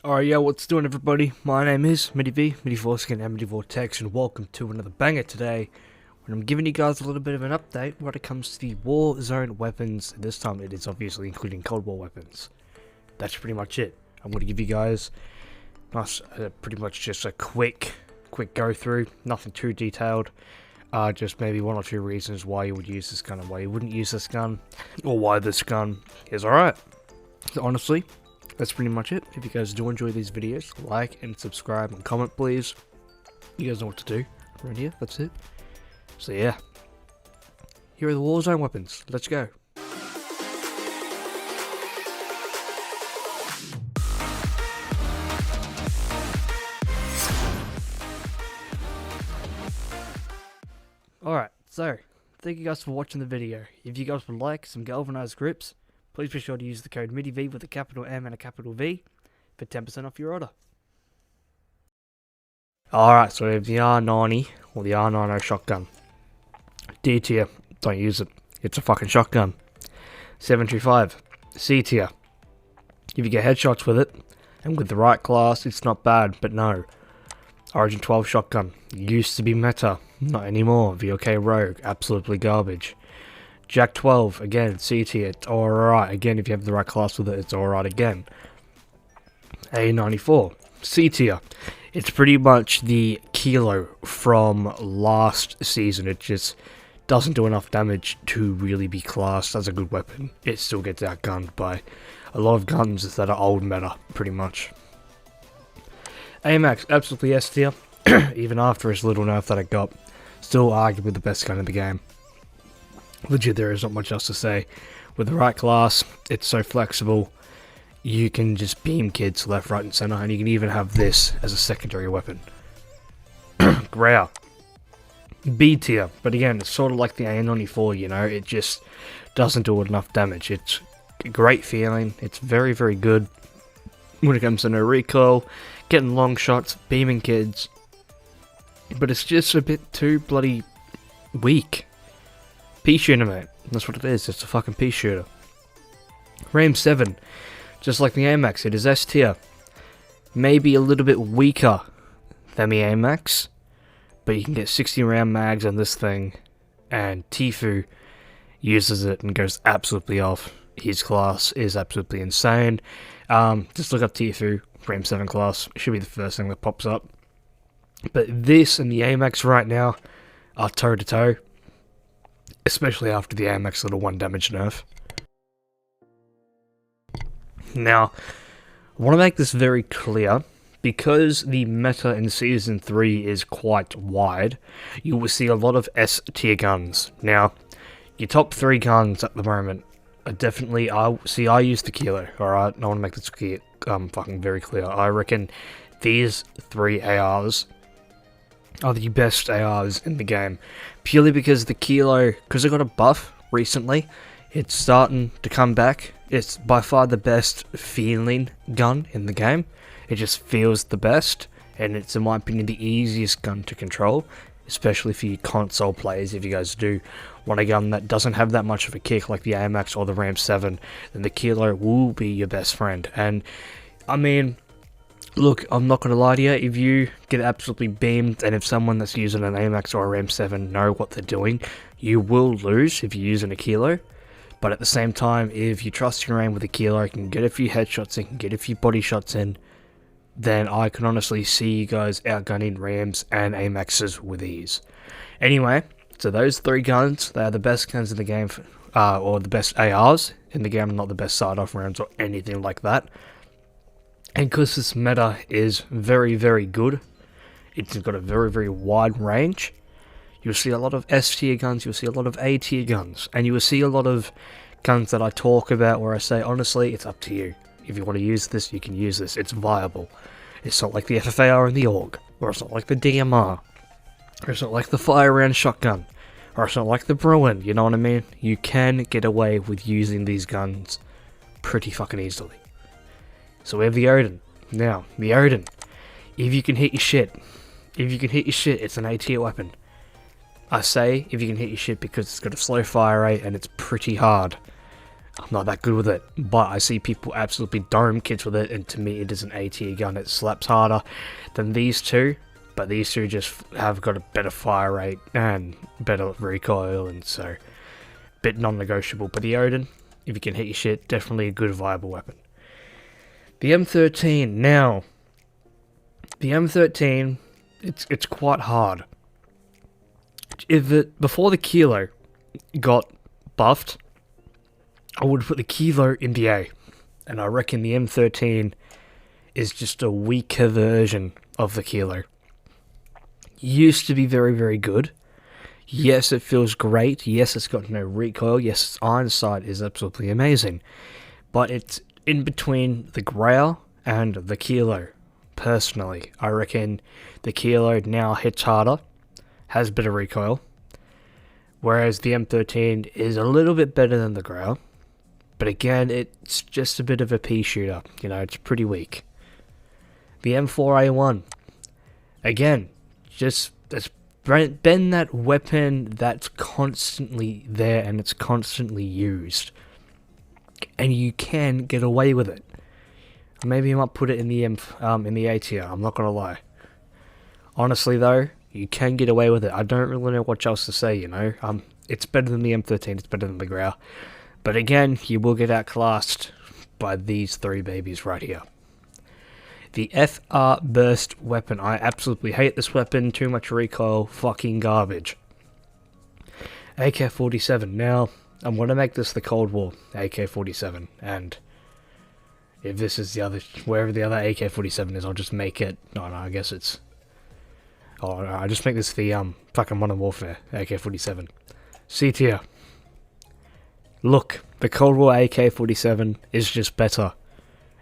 Alright, yo, what's doing, everybody? My name is MidiVorskin and MidiVortex, and welcome to another banger today, when I'm giving you guys a little bit of an update when it comes to the Warzone weapons. This time it is obviously including Cold War weapons. That's pretty much it. I'm going to give you guys pretty much just a quick go through, nothing too detailed. Just maybe one or two reasons why you would use this gun and why you wouldn't use this gun, or why this gun is alright. So honestly, that's pretty much it. If you guys do enjoy these videos, like and subscribe and comment, please. You guys know what to do around here. That's it. So yeah, here are the Warzone weapons. Let's go. Alright, so thank you guys for watching the video. If you guys would like some galvanized grips, please be sure to use the code MIDIV with a capital M and a capital V for 10% off your order. Alright, so we have the R90 or the R90 shotgun. D tier, don't use it. It's a fucking shotgun. 725, C tier. If you get headshots with it, and with the right class, it's not bad, but no. Origin 12 shotgun, used to be meta, not anymore. VOK Rogue, absolutely garbage. Jack 12, again, C tier, it's alright. Again, if you have the right class with it, it's alright again. A94, C tier. It's pretty much the Kilo from last season. It just doesn't do enough damage to really be classed as a good weapon. It still gets outgunned by a lot of guns that are old meta, pretty much. AMAX, absolutely S tier. Even after its little nerf that it got. Still arguably the best gun in the game. Legit, there is not much else to say. With the right class, it's so flexible. You can just beam kids left, right, and center, and you can even have this as a secondary weapon. Grail. B tier, but again, it's sort of like the A94, you know, it just doesn't do enough damage. It's a great feeling, it's very, very good when it comes to no recoil, getting long shots, beaming kids, but it's just a bit too bloody weak. Pea shooter, mate. That's what it is. It's a fucking pea shooter. RAM 7. Just like the AMAX, it is S tier. Maybe a little bit weaker than the AMAX, but you can get 60 round mags on this thing, and Tfue uses it and goes absolutely off. His class is absolutely insane. Just look up Tfue, RAM 7 class. It should be the first thing that pops up. But this and the AMAX right now are toe to toe. Especially after the AMX little 1 damage nerf. Now, I want to make this very clear, because the meta in Season 3 is quite wide, you will see a lot of S tier guns. Now, your top 3 guns at the moment are definitely, I use the Kilo, alright? I want to make this clear, fucking very clear. I reckon these 3 ARs are the best ARs in the game, purely because the Kilo, because it got a buff recently, it's starting to come back. It's by far the best feeling gun in the game. It just feels the best, and it's, in my opinion, the easiest gun to control, especially for you console players. If you guys do want a gun that doesn't have that much of a kick like the AMX or the RAM 7, then the Kilo will be your best friend. And I mean, look, I'm not going to lie to you, if you get absolutely beamed, and if someone that's using an AMAX or a RAM 7 know what they're doing, you will lose if you're using a Kilo. But at the same time, if you trust your aim with a Kilo, you can get a few headshots in, can get a few body shots in, then I can honestly see you guys outgunning RAMs and AMAXs with ease. Anyway, so those 3 guns, they are the best guns in the game, or the best ARs in the game, not the best side-off rounds or anything like that. And because this meta is very, very good, it's got a very, very wide range, you'll see a lot of S tier guns, you'll see a lot of A tier guns, and you will see a lot of guns that I talk about where I say, honestly, it's up to you. If you want to use this, you can use this, it's viable. It's not like the FFAR and the AUG, or it's not like the DMR, or it's not like the fire round shotgun, or it's not like the Bruin, you know what I mean? You can get away with using these guns pretty fucking easily. So we have the Odin. Now, the Odin, if you can hit your shit, it's an A tier weapon. I say if you can hit your shit because it's got a slow fire rate and it's pretty hard. I'm not that good with it, but I see people absolutely dome kids with it, and to me it is an A tier gun. It slaps harder than these two, but these two just have got a better fire rate and better recoil, and so a bit non-negotiable. But the Odin, if you can hit your shit, definitely a good viable weapon. The M13, now, the M13, it's quite hard. Before the Kilo got buffed, I would put the Kilo in the A, and I reckon the M13 is just a weaker version of the Kilo. Used to be very, very good. Yes, it feels great. Yes, it's got no recoil. Yes, its iron sight is absolutely amazing. But it's in between the Grail and the Kilo. Personally, I reckon the Kilo now hits harder, has better recoil, whereas the M13 is a little bit better than the Grail. But again, it's just a bit of a pea shooter. You know, it's pretty weak. The M4A1, again, just it's been that weapon that's constantly there and it's constantly used, and you can get away with it. Maybe I might put it in the A tier. I'm not gonna lie. Honestly though, you can get away with it. I don't really know what else to say. You know, it's better than the M13. It's better than the Grail. But again, you will get outclassed by these three babies right here. The FR Burst weapon. I absolutely hate this weapon. Too much recoil. Fucking garbage. AK-47. Now, I'm going to make this the Cold War AK-47. And if this is the other, wherever the other AK-47 is, I'll just make it. No, I guess it's... Oh, no, I'll just make this the fucking Modern Warfare AK-47. C tier. Look, the Cold War AK-47 is just better.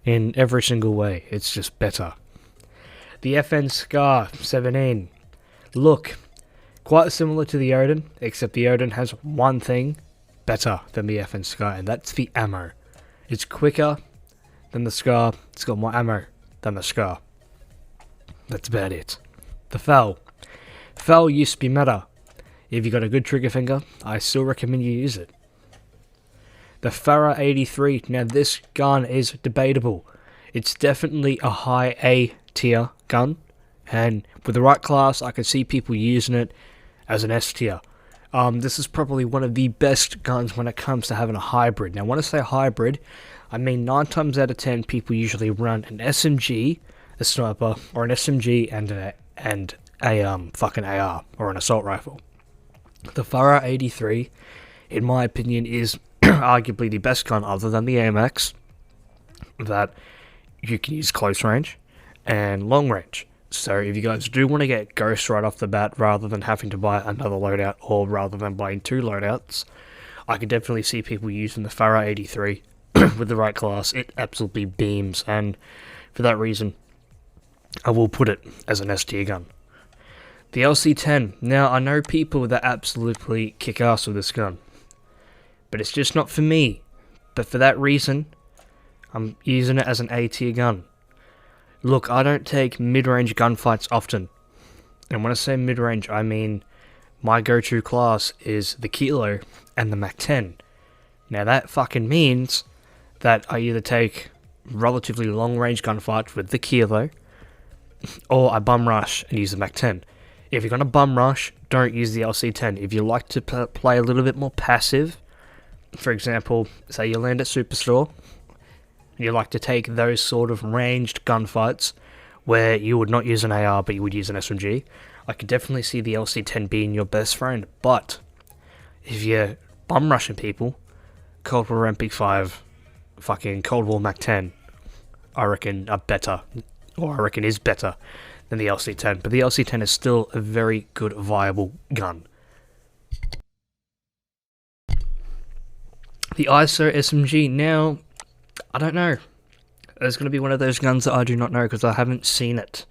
In every single way, it's just better. The FN Scar 17. Look, quite similar to the Odin, except the Odin has one thing better than the FN Scar, and that's the ammo. It's quicker than the Scar, it's got more ammo than the Scar. That's about it. The FAL. FAL used to be meta. If you got a good trigger finger, I still recommend you use it. The Farah 83. Now this gun is debatable. It's definitely a high A tier gun, and with the right class I can see people using it as an S tier. This is probably one of the best guns when it comes to having a hybrid. Now when I say hybrid, I mean 9 times out of 10 people usually run an SMG, a sniper, or an SMG and a fucking AR or an assault rifle. The Farah 83, in my opinion, is arguably the best gun other than the AMX that you can use close range and long range. So if you guys do want to get Ghost right off the bat rather than having to buy another loadout, or rather than buying 2 loadouts, I can definitely see people using the Farah 83 with the right class. It absolutely beams, and for that reason I will put it as an S tier gun. The LC-10. Now I know people that absolutely kick ass with this gun, but it's just not for me. But for that reason, I'm using it as an A tier gun. Look, I don't take mid-range gunfights often. And when I say mid-range, I mean my go-to class is the Kilo and the Mac-10. Now that fucking means that I either take relatively long-range gunfights with the Kilo, or I bum rush and use the Mac-10. If you're going to bum rush, don't use the LC-10. If you like to play a little bit more passive, for example, say you land at Superstore, you like to take those sort of ranged gunfights where you would not use an AR but you would use an SMG, I could definitely see the LC-10 being your best friend. But if you're bum rushing people, Cold War MP5, fucking Cold War Mac-10, I reckon are better, or I reckon is better than the LC-10. But the LC-10 is still a very good, viable gun. The ISO SMG. Now, I don't know. It's going to be one of those guns that I do not know because I haven't seen it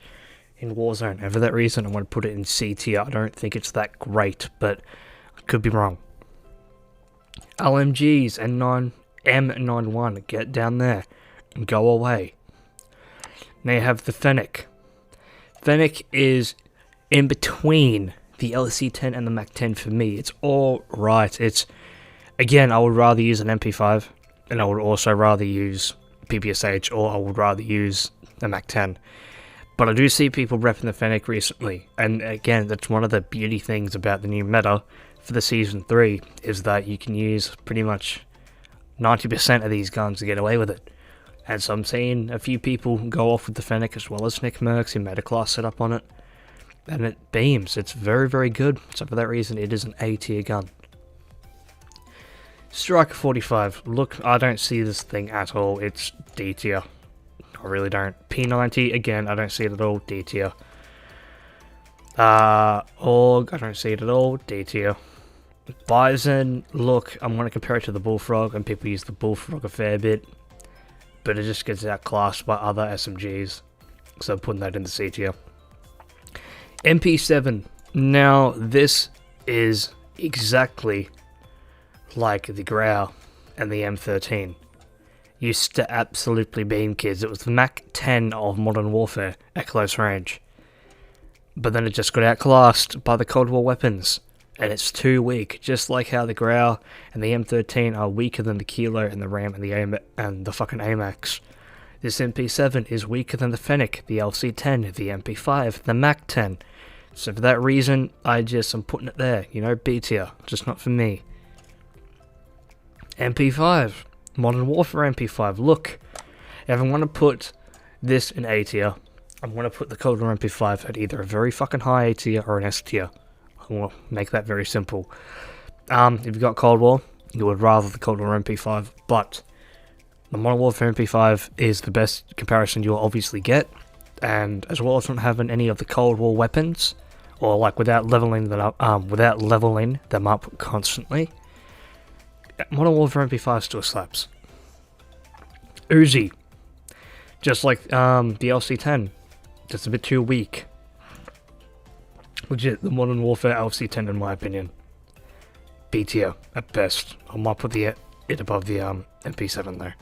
in Warzone. And for that reason, I want to put it in C tier. I don't think it's that great, but I could be wrong. LMGs and M91. Get down there and go away. Now you have the Fennec. Fennec is in between the LC-10 and the Mac-10 for me. It's all right. It's, again, I would rather use an MP5 and I would also rather use PPSH, or I would rather use the MAC-10. But I do see people repping the Fennec recently, and again, that's one of the beauty things about the new meta for the Season 3, is that you can use pretty much 90% of these guns to get away with it. And so I'm seeing a few people go off with the Fennec as well as Nick Mercs in meta-class setup on it, and it beams. It's very, very good, so for that reason it is an A tier gun. Striker 45, look, I don't see this thing at all, it's D tier. I really don't. P90, again, I don't see it at all, D tier. Org, I don't see it at all, D tier. Bison, look, I'm going to compare it to the Bullfrog, and people use the Bullfrog a fair bit, but it just gets outclassed by other SMGs, so I'm putting that in the C tier. MP7, now this is exactly like the Grau and the M13. Used to absolutely beam kids. It was the MAC-10 of Modern Warfare at close range. But then it just got outclassed by the Cold War weapons, and it's too weak, just like how the Grau and the M13 are weaker than the Kilo and the Ram and the fucking AMAX. This MP7 is weaker than the Fennec, the LC10, the MP5, the MAC-10. So for that reason, I'm putting it there, you know, B tier, just not for me. MP5, Modern Warfare MP5, look, if I'm going to put this in A tier, I'm going to put the Cold War MP5 at either a very fucking high A tier or an S tier. I'm going to make that very simple. If you've got Cold War, you would rather the Cold War MP5, but the Modern Warfare MP5 is the best comparison you'll obviously get, and as well as not having any of the Cold War weapons, or like without leveling them up constantly, Modern Warfare MP5 still slaps. Uzi, just like the LC10, just a bit too weak. Legit, the Modern Warfare LC10 in my opinion. B tier at best. I might put it above the MP7 though.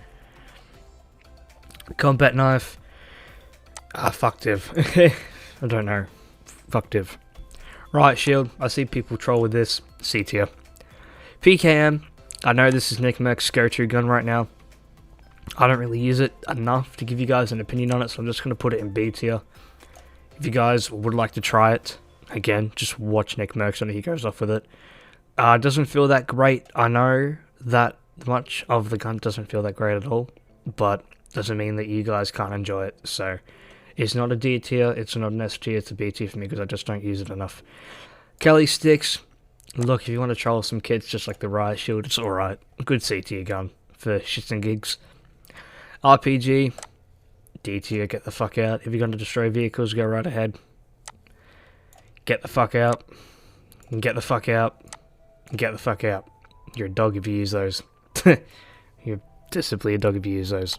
Combat knife, fuck div. I don't know. Fuck div. Right, shield, I see people troll with this. C tier. PKM, I know this is Nick Merc's go-to gun right now. I don't really use it enough to give you guys an opinion on it, so I'm just going to put it in B tier. If you guys would like to try it, again, just watch Nick Mercs on it, he goes off with it. It doesn't feel that great. I know that much of the gun doesn't feel that great at all, but doesn't mean that you guys can't enjoy it. So it's not a D tier, it's not an S tier, it's a B tier for me because I just don't use it enough. Kelly sticks. Look, if you want to troll some kids just like the Riot Shield, it's alright. Good C tier gun for shits and gigs. RPG, D tier, get the fuck out. If you're going to destroy vehicles, go right ahead. Get the fuck out. Get the fuck out. Get the fuck out. You're a dog if you use those. You're just simply a dog if you use those.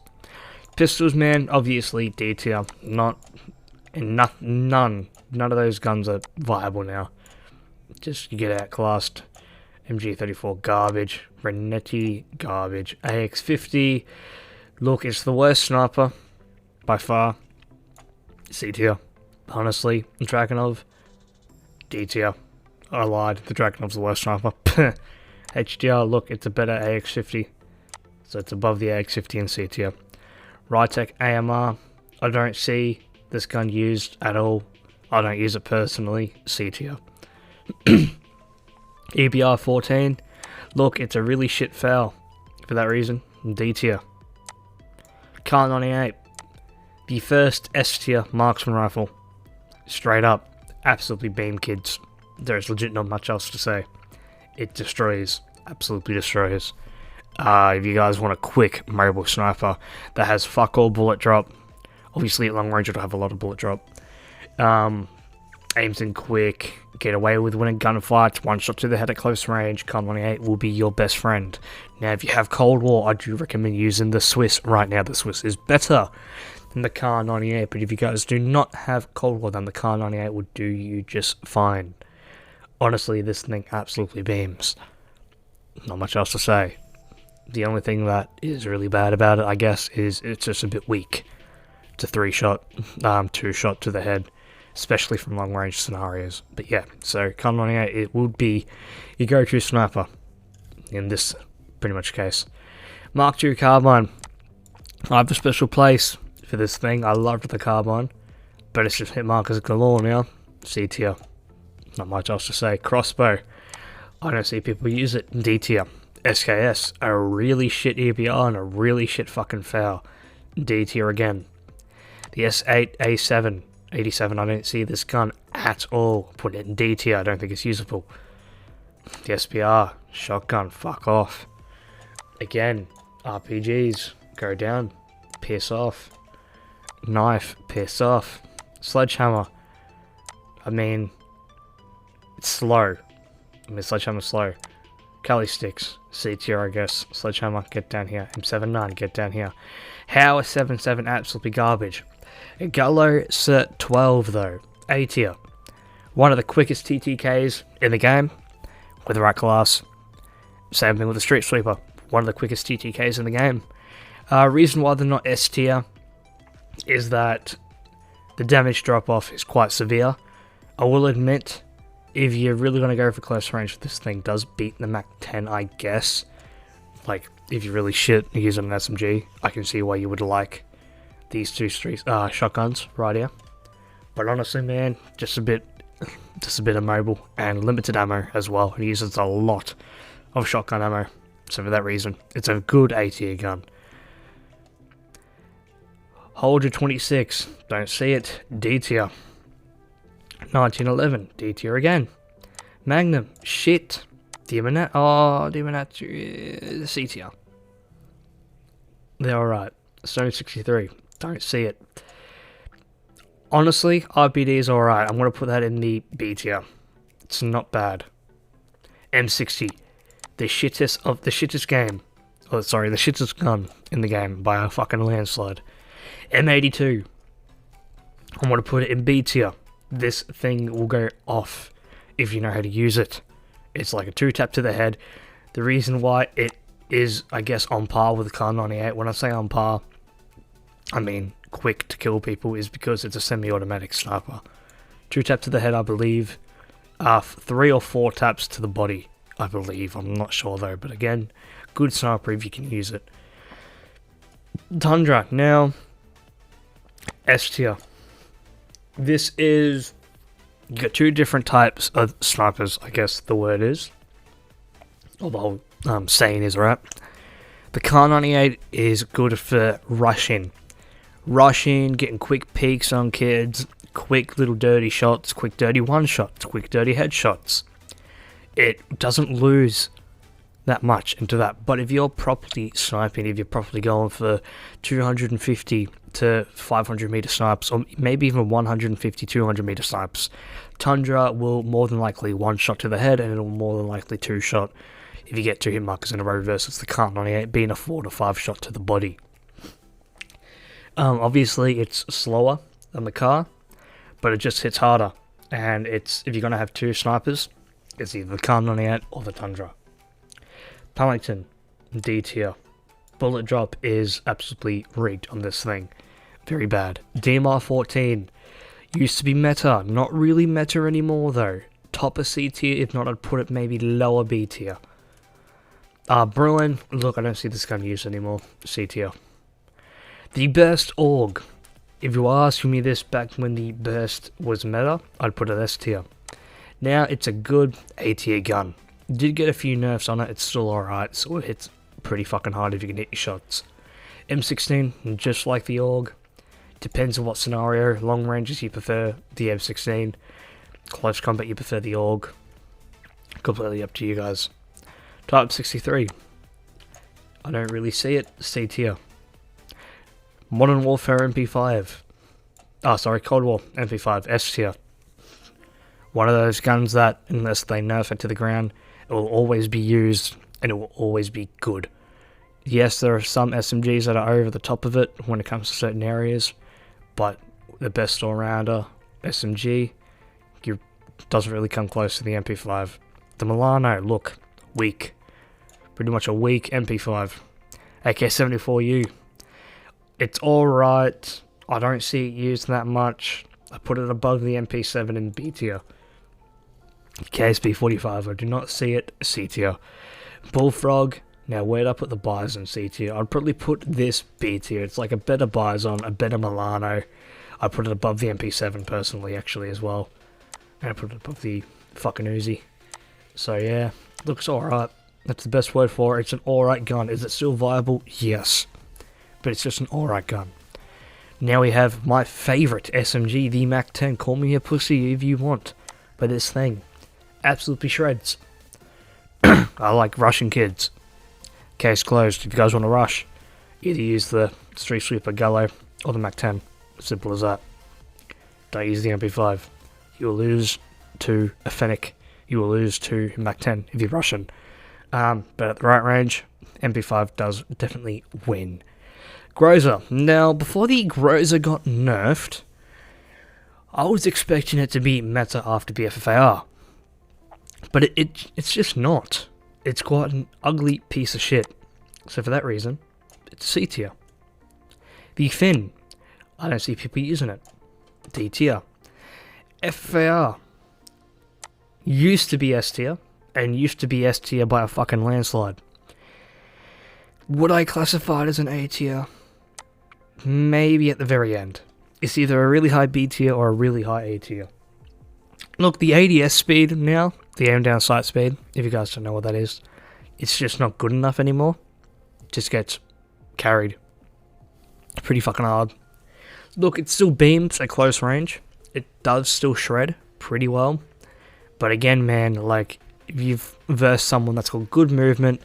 Pistols, man, obviously D tier. None of those guns are viable now. Just you get outclassed. MG34 garbage. Renetti garbage. AX50. Look, it's the worst sniper by far. C tier. Honestly, the Dragunov, D tier. I lied. The Dragunov's the worst sniper. HDR, look, it's a better AX50. So it's above the AX50 in C tier. Rytec AMR, I don't see this gun used at all. I don't use it personally. C tier. EBR 14, look, it's a really shit foul. For that reason, D tier. Kar 98, the first S tier marksman rifle. Straight up, absolutely beam kids. There's legit not much else to say. It destroys, absolutely destroys. If you guys want a quick mobile sniper that has fuck all bullet drop, obviously at long range it'll have a lot of bullet drop. Aims in quick, get away with winning gunfights, one shot to the head at close range, Kar 98 will be your best friend. Now if you have Cold War, I do recommend using the Swiss right now. The Swiss is better than the Kar 98, but if you guys do not have Cold War, then the Kar 98 will do you just fine. Honestly, this thing absolutely beams. Not much else to say. The only thing that is really bad about it, I guess, is it's just a bit weak. It's a 3-shot, 2-shot to the head, especially from long-range scenarios. But yeah, so Kar 98, it would be your go-to sniper in this pretty much case. Mark II carbine. I have a special place for this thing. I loved the carbine, but it's just hit markers galore now. C tier. Not much else to say. Crossbow. I don't see people use it. D tier. SKS. A really shit EBR and a really shit fucking foul. D tier again. The S8, A7, 87. I don't see this gun at all. Put it in D tier. I don't think it's usable. The SPR. Shotgun. Fuck off. Again. RPGs. Go down. Piss off. Knife. Piss off. Sledgehammer. I mean, it's slow. Sledgehammer's slow. Cali sticks. C tier, I guess. Sledgehammer, get down here. M79, get down here. How is 77 absolutely garbage? Gallo Cert 12, though. A tier. One of the quickest TTKs in the game. With the right class. Same thing with the Street Sweeper. One of the quickest TTKs in the game. Reason why they're not S tier is that the damage drop-off is quite severe. I will admit, if you're really going to go for close range, this thing does beat the Mac 10, I guess. Like, if you're really shit and use an SMG, I can see why you would like these two shotguns right here. But honestly, man, just a bit immobile and limited ammo as well. It uses a lot of shotgun ammo, so for that reason, it's a good A tier gun. Holder 26, don't see it. D tier. 1911, D tier again. Magnum, shit. Demonat, C tier. They're alright. Stone 63, don't see it. Honestly, RPD is alright. I'm going to put that in the B tier. It's not bad. M60, the shittest game. Oh, sorry, the shittest gun in the game by a fucking landslide. M82, I'm going to put it in B tier. This thing will go off if you know how to use it. It's like a 2-tap to the head. The reason why it is, I guess, on par with the Kar 98, when I say on par, I mean quick to kill people, is because it's a semi-automatic sniper. 2-tap to the head, I believe. 3 or 4 taps to the body, I believe. I'm not sure though, but again, good sniper if you can use it. Tundra, now, S tier. This is, you got 2 different types of snipers, I guess the word is. Or the whole saying is, right? The Kar 98 is good for rushing. Rushing, getting quick peeks on kids, quick little dirty shots, quick dirty one-shots, quick dirty headshots. It doesn't lose that much into that. But if you're properly sniping, if you're properly going for 250 to 500 meter snipes, or maybe even 150, 200 meter snipes, Tundra will more than likely 1-shot to the head, and it'll more than likely 2-shot if you get 2 hit markers in a row versus the Kar 98 being a 4 to 5 shot to the body. Obviously it's slower than the Kar, but it just hits harder, and it's, if you're going to have 2 snipers, it's either the Kar 98 or the Tundra. Pellington, D tier. Bullet drop is absolutely rigged on this thing. Very bad. DMR 14. Used to be meta. Not really meta anymore though. Top of C tier, if not I'd put it maybe lower B tier. Bruin. Look, I don't see this gun used anymore. C tier. The Burst AUG. If you were asking me this back when the Burst was meta, I'd put it S tier. Now it's a good A tier gun. Did get a few nerfs on it, it's still alright, so it hits pretty fucking hard if you can hit your shots. M16, just like the AUG, depends on what scenario. Long ranges you prefer the M16, close combat you prefer the AUG. Completely up to you guys. Type 63, I don't really see it, C tier. Modern Warfare MP5, Cold War MP5, S tier. One of those guns that, unless they nerf it to the ground, it will always be used, and it will always be good. Yes, there are some SMGs that are over the top of it when it comes to certain areas, but the best all-rounder SMG doesn't really come close to the MP5. The Milano, look, weak. Pretty much a weak MP5. AK-74U, it's alright. I don't see it used that much. I put it above the MP7 in B tier. KSP 45, I do not see it C tier. Bullfrog, Now, where'd I put the Bison C tier? I'd probably put this B tier. It's like a better Bison, a better Milano. I'd put it above the MP7 personally, actually, as well. And I put it above the fucking Uzi. So yeah, looks alright. That's the best word for it. It's an alright gun. Is it still viable? Yes. But it's just an alright gun. Now we have my favourite SMG, the MAC-10. Call me a pussy if you want. But this thing absolutely shreds. I like rushing kids. Case closed. If you guys want to rush, either use the Street Sweeper Gullo or the MAC-10. Simple as that. Don't use the MP5. You will lose to a Fennec. You will lose to MAC-10 if you're Russian. But at the right range, MP5 does definitely win. Groza. Now, before the Groza got nerfed, I was expecting it to be meta after BFFAR. But it's just not. It's quite an ugly piece of shit. So for that reason, it's C tier. The Finn. I don't see people using it. D tier. FFAR. Used to be S tier. And used to be S tier by a fucking landslide. Would I classify it as an A tier? Maybe at the very end. It's either a really high B tier or a really high A tier. Look, the ADS speed now, the aim down sight speed, if you guys don't know what that is, it's just not good enough anymore. It just gets carried pretty fucking hard. Look, it still beams at close range. It does still shred pretty well. But again, man, like, if you've versed someone that's got good movement,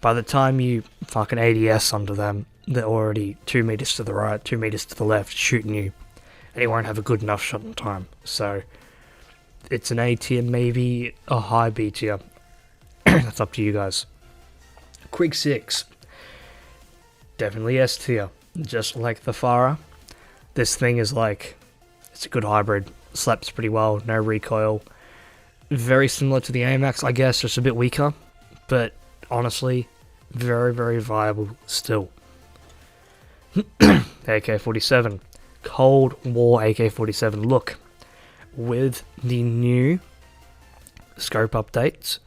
by the time you fucking ADS under them, they're already 2 meters to the right, 2 meters to the left, shooting you. And you won't have a good enough shot in time. So, it's an A tier, maybe a high B tier. That's up to you guys. Quig 6. Definitely S tier. Just like the Farah. This thing is like, it's a good hybrid. Slaps pretty well, no recoil. Very similar to the AMAX, I guess, just a bit weaker. But honestly, very, very viable still. AK-47. Cold War AK-47. Look, with the new scope updates,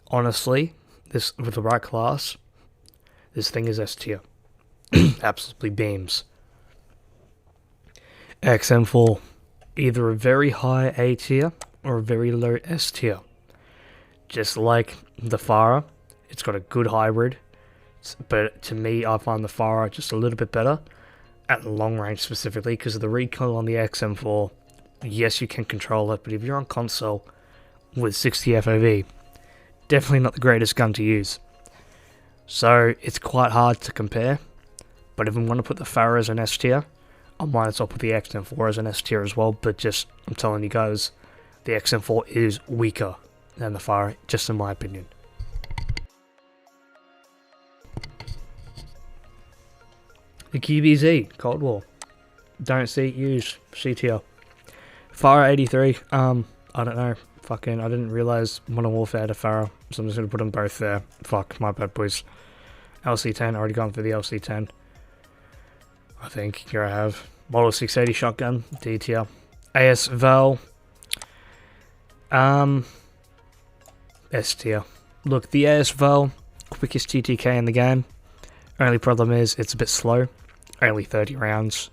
honestly, this with the right class, this thing is S tier. Absolutely beams. XM4. Either a very high A tier or a very low S tier. Just like the Farah, it's got a good hybrid. But to me, I find the Farah just a little bit better at long range specifically because of the recoil on the XM4. Yes, you can control it, but if you're on console with 60 FOV, definitely not the greatest gun to use. So it's quite hard to compare. But if I want to put the Farah as an S tier, I might as well put the XM4 as an S tier as well. But just, I'm telling you guys, the XM4 is weaker than the Farah, just in my opinion. The QBZ, Cold War. Don't see it used, C tier. Farah 83, I don't know. Fucking, I didn't realise Modern Warfare had a Farah, so I'm just going to put them both there. Fuck, my bad, boys. LC10, already gone for the LC10. I think, here I have. Model 680 shotgun, D tier. AS Val. S tier. Look, the AS Val, quickest TTK in the game. Only problem is, it's a bit slow. Only 30 rounds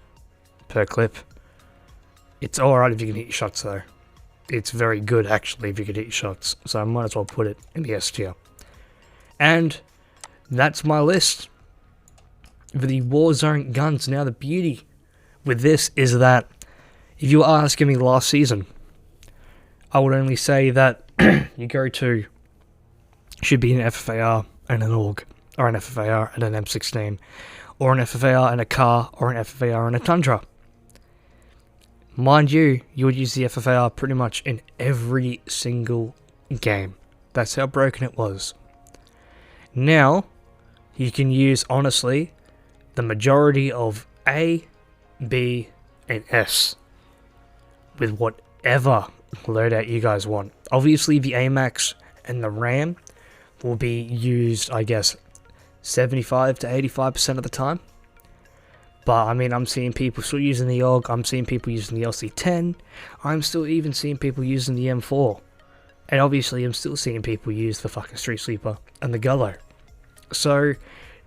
per clip. It's alright if you can hit your shots though. It's very good actually if you can hit your shots. So I might as well put it in the S tier. And that's my list for the Warzone guns. Now the beauty with this is that if you were asking me last season, I would only say that your go-to should be an FFAR and an AUG, or an FFAR and an M16, or an FFAR and a car, or an FFAR and a Tundra. Mind you, you would use the FFAR pretty much in every single game. That's how broken it was. Now, you can use, honestly, the majority of A, B, and S with whatever loadout you guys want. Obviously, the AMAX and the RAM will be used, I guess, 75 to 85% of the time. But, I mean, I'm seeing people still using the AUG, I'm seeing people using the LC10, I'm still even seeing people using the M4. And obviously, I'm still seeing people use the fucking Street Sweeper and the Gullo. So,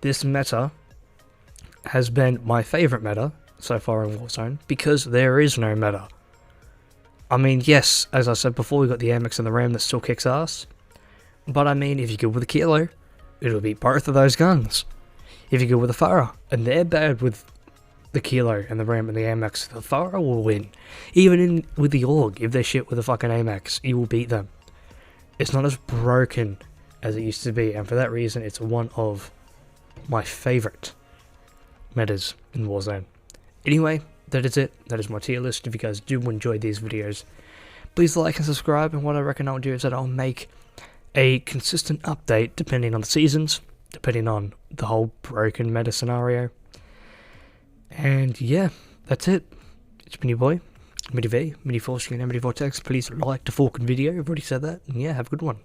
this meta has been my favourite meta so far in Warzone because there is no meta. I mean, yes, as I said before, we got the Amex and the Ram that still kicks ass. But I mean, if you go with a Kilo, it'll beat both of those guns. If you go with a Farah, and they're bad with the Kilo and the Ram and the Amex, the Farah will win. Even with the Org, if they're shit with a fucking Amex, you will beat them. It's not as broken as it used to be, and for that reason, it's one of my favourite metas in Warzone. Anyway, that is it. That is my tier list. If you guys do enjoy these videos, please like and subscribe, and what I reckon I'll do is that I'll make a consistent update depending on the seasons, depending on the whole broken meta scenario. And yeah, that's it. It's been your boy, MiniV, Mini Force and Mini Vortex. Please like the fucking video. I've already said that. And yeah, have a good one.